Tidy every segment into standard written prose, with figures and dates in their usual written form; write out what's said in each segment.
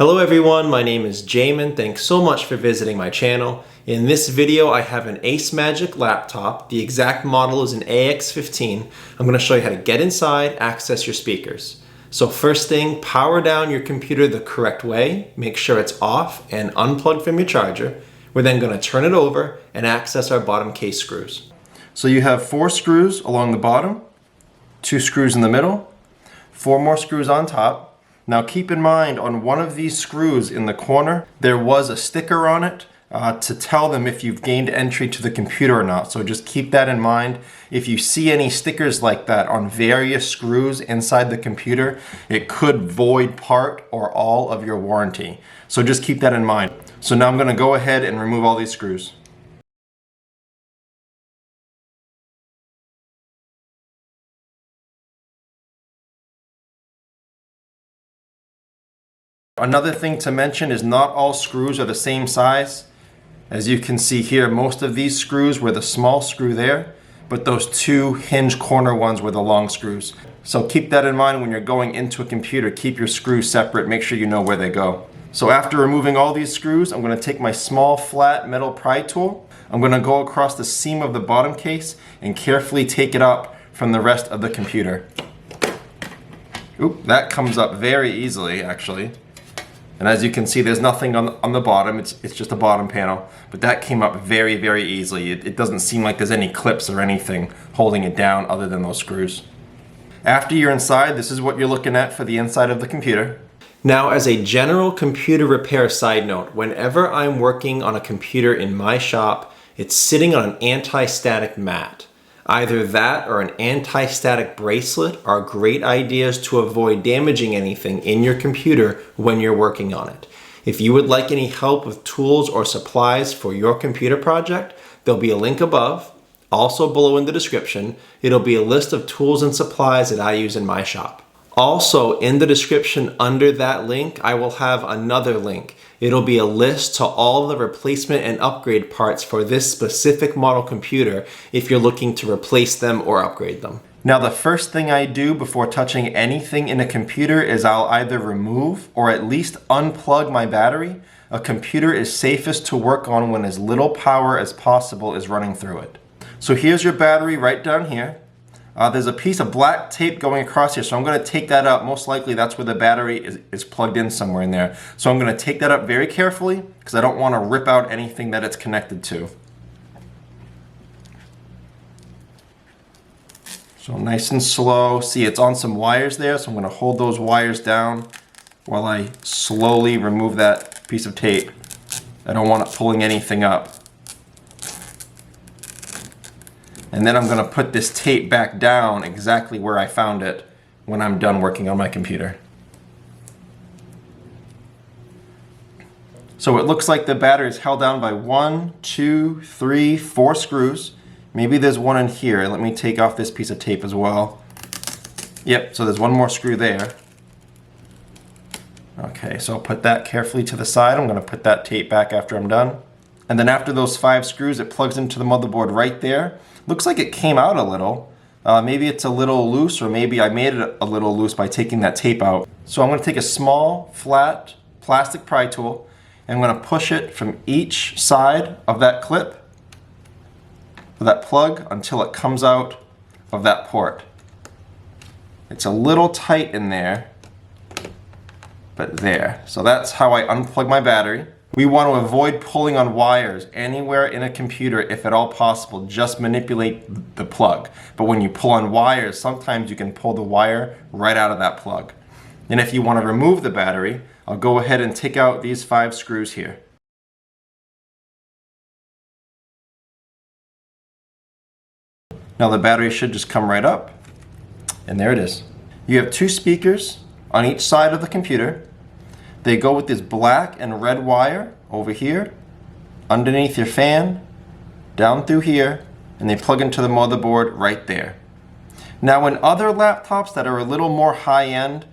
Hello everyone, my name is Jamin. Thanks so much for visiting my channel. In this video I have an AceMagic laptop. The exact model is an AX15. I'm going to show you how to get inside, access your speakers. So first thing, power down your computer the correct way. Make sure it's off and unplugged from your charger. We're then going to turn it over and access our bottom case screws. So you have 4 screws along the bottom, 2 screws in the middle, 4 more screws on top. Now keep in mind, on one of these screws in the corner, there was a sticker on it to tell them if you've gained entry to the computer or not. So just keep that in mind. If you see any stickers like that on various screws inside the computer, it could void part or all of your warranty. So just keep that in mind. So now I'm going to go ahead and remove all these screws. Another thing to mention is not all screws are the same size. As you can see here, most of these screws were the small screw there, but those 2 hinge corner ones were the long screws. So keep that in mind when you're going into a computer. Keep your screws separate, make sure you know where they go. So after removing all these screws, I'm going to take my small flat metal pry tool. I'm going to go across the seam of the bottom case and carefully take it up from the rest of the computer. Oop, that comes up very easily actually. And as you can see, there's nothing on the bottom, it's just a bottom panel. But that came up very, very easily. It doesn't seem like there's any clips or anything holding it down other than those screws. After you're inside, this is what you're looking at for the inside of the computer. Now, as a general computer repair side note, whenever I'm working on a computer in my shop, it's sitting on an anti-static mat. Either that or an anti-static bracelet are great ideas to avoid damaging anything in your computer when you're working on it. If you would like any help with tools or supplies for your computer project, there'll be a link above. Also below in the description, it'll be a list of tools and supplies that I use in my shop. Also in the description under that link, I will have another link. It'll be a list to all the replacement and upgrade parts for this specific model computer if you're looking to replace them or upgrade them. Now the first thing I do before touching anything in a computer is I'll either remove or at least unplug my battery. A computer is safest to work on when as little power as possible is running through it. So here's your battery right down here. There's a piece of black tape going across here, so I'm going to take that up. Most likely that's where the battery is plugged in somewhere in there. So I'm going to take that up very carefully because I don't want to rip out anything that it's connected to. So nice and slow. See, it's on some wires there, so I'm going to hold those wires down while I slowly remove that piece of tape. I don't want it pulling anything up. And then I'm going to put this tape back down exactly where I found it when I'm done working on my computer. So it looks like the battery is held down by 1, 2, 3, 4 screws. Maybe there's one in here. Let me take off this piece of tape as well. Yep, so there's one more screw there. Okay, so I'll put that carefully to the side. I'm going to put that tape back after I'm done. And then after those 5 screws, it plugs into the motherboard right there. Looks like it came out a little. Maybe it's a little loose, or maybe I made it a little loose by taking that tape out. So I'm going to take a small, flat plastic pry tool, and I'm going to push it from each side of that clip, of that plug, until it comes out of that port. It's a little tight in there, but there. So that's how I unplug my battery. We want to avoid pulling on wires anywhere in a computer if at all possible. Just manipulate the plug. But when you pull on wires, sometimes you can pull the wire right out of that plug. And if you want to remove the battery, I'll go ahead and take out these 5 screws here. Now the battery should just come right up. And there it is. You have 2 speakers on each side of the computer. They go with this black and red wire over here, underneath your fan, down through here, and they plug into the motherboard right there. Now in other laptops that are a little more high-end,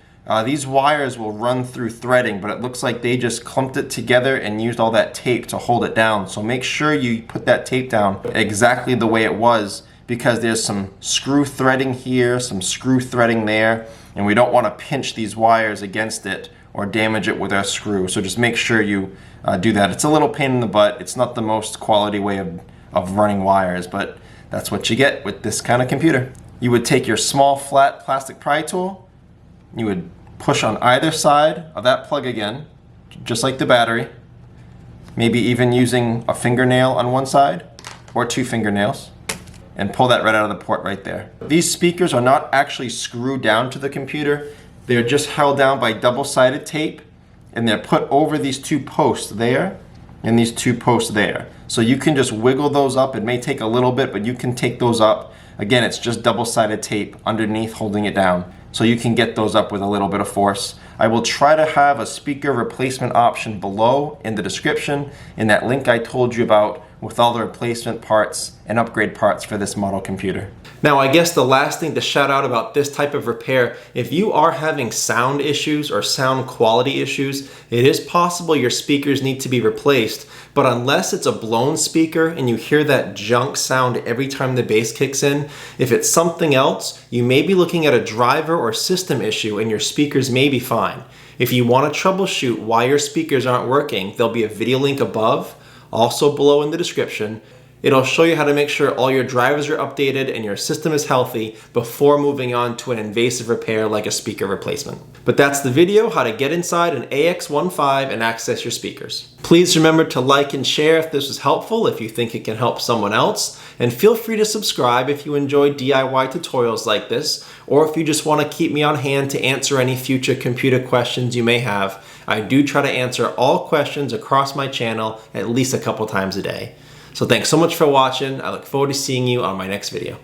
these wires will run through threading, but it looks like they just clumped it together and used all that tape to hold it down. So make sure you put that tape down exactly the way it was, because there's some screw threading here, some screw threading there, and we don't want to pinch these wires against it or damage it with a screw. So just make sure you do that. It's a little pain in the butt. It's not the most quality way of running wires, but that's what you get with this kind of computer. You would take your small flat plastic pry tool, you would push on either side of that plug again, just like the battery, maybe even using a fingernail on one side or 2 fingernails, and pull that right out of the port right there. These speakers are not actually screwed down to the computer. They're just held down by double-sided tape, and they're put over these 2 posts there and these 2 posts there. So you can just wiggle those up. It may take a little bit, but you can take those up. Again, it's just double-sided tape underneath holding it down. So you can get those up with a little bit of force. I will try to have a speaker replacement option below in the description in that link I told you about, with all the replacement parts and upgrade parts for this model computer. Now, I guess the last thing to shout out about this type of repair, if you are having sound issues or sound quality issues, it is possible your speakers need to be replaced, but unless it's a blown speaker and you hear that junk sound every time the bass kicks in, if it's something else, you may be looking at a driver or system issue and your speakers may be fine. If you want to troubleshoot why your speakers aren't working, there'll be a video link above, also below in the description. It'll show you how to make sure all your drivers are updated and your system is healthy before moving on to an invasive repair like a speaker replacement. But that's the video, how to get inside an AX15 and access your speakers. Please remember to like and share if this was helpful, if you think it can help someone else, and feel free to subscribe if you enjoy DIY tutorials like this, or if you just want to keep me on hand to answer any future computer questions you may have. I do try to answer all questions across my channel at least a couple times a day. So thanks so much for watching. I look forward to seeing you on my next video.